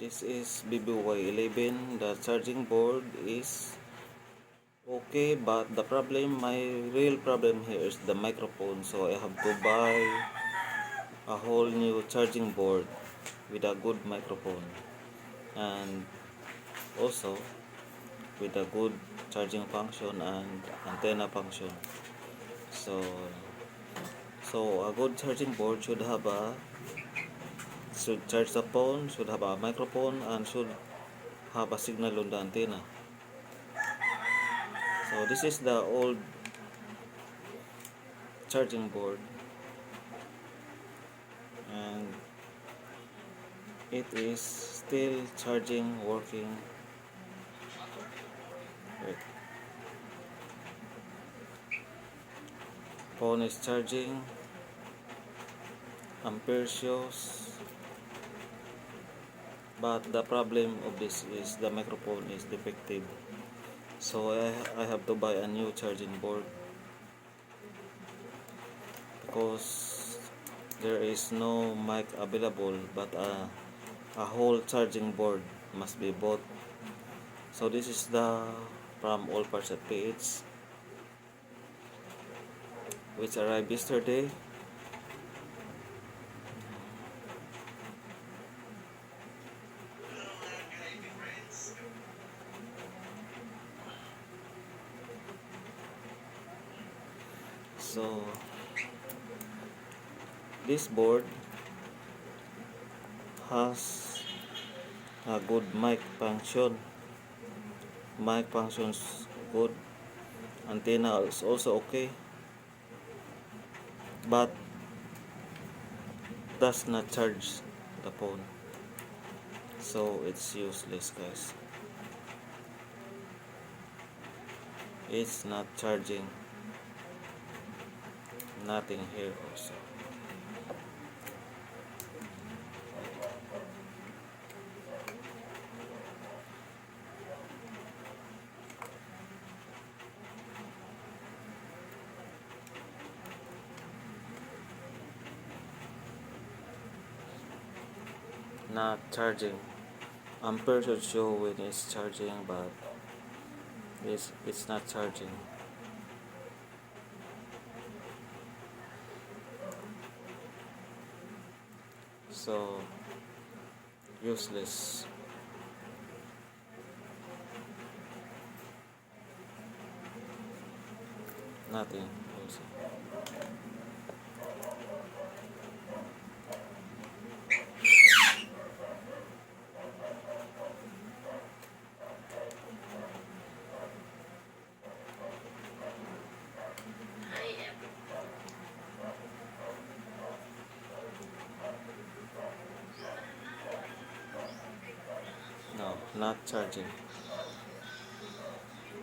This is BBY11. The charging board is okay, but my real problem here is the microphone. So I have to buy a whole new charging board with a good microphone and also with a good charging function and antenna function. So a good charging board should charge the phone, should have a microphone, and should have a signal on the antenna. So this is the old charging board, and it is still charging, working. Wait. Phone is charging, ampere shows, but the problem of this is the microphone is defective. So I have to buy a new charging board because there is no mic available, but a whole charging board must be bought. So this is the from All Parts at PH, which arrived yesterday. So this board has a good mic function. Mic functions good. Antenna is also okay, but does not charge the phone. So it's useless, guys. It's not charging. Nothing here also. Not charging. Ampere should show when it's charging, but it's not charging. So useless. Nothing also. No, not charging.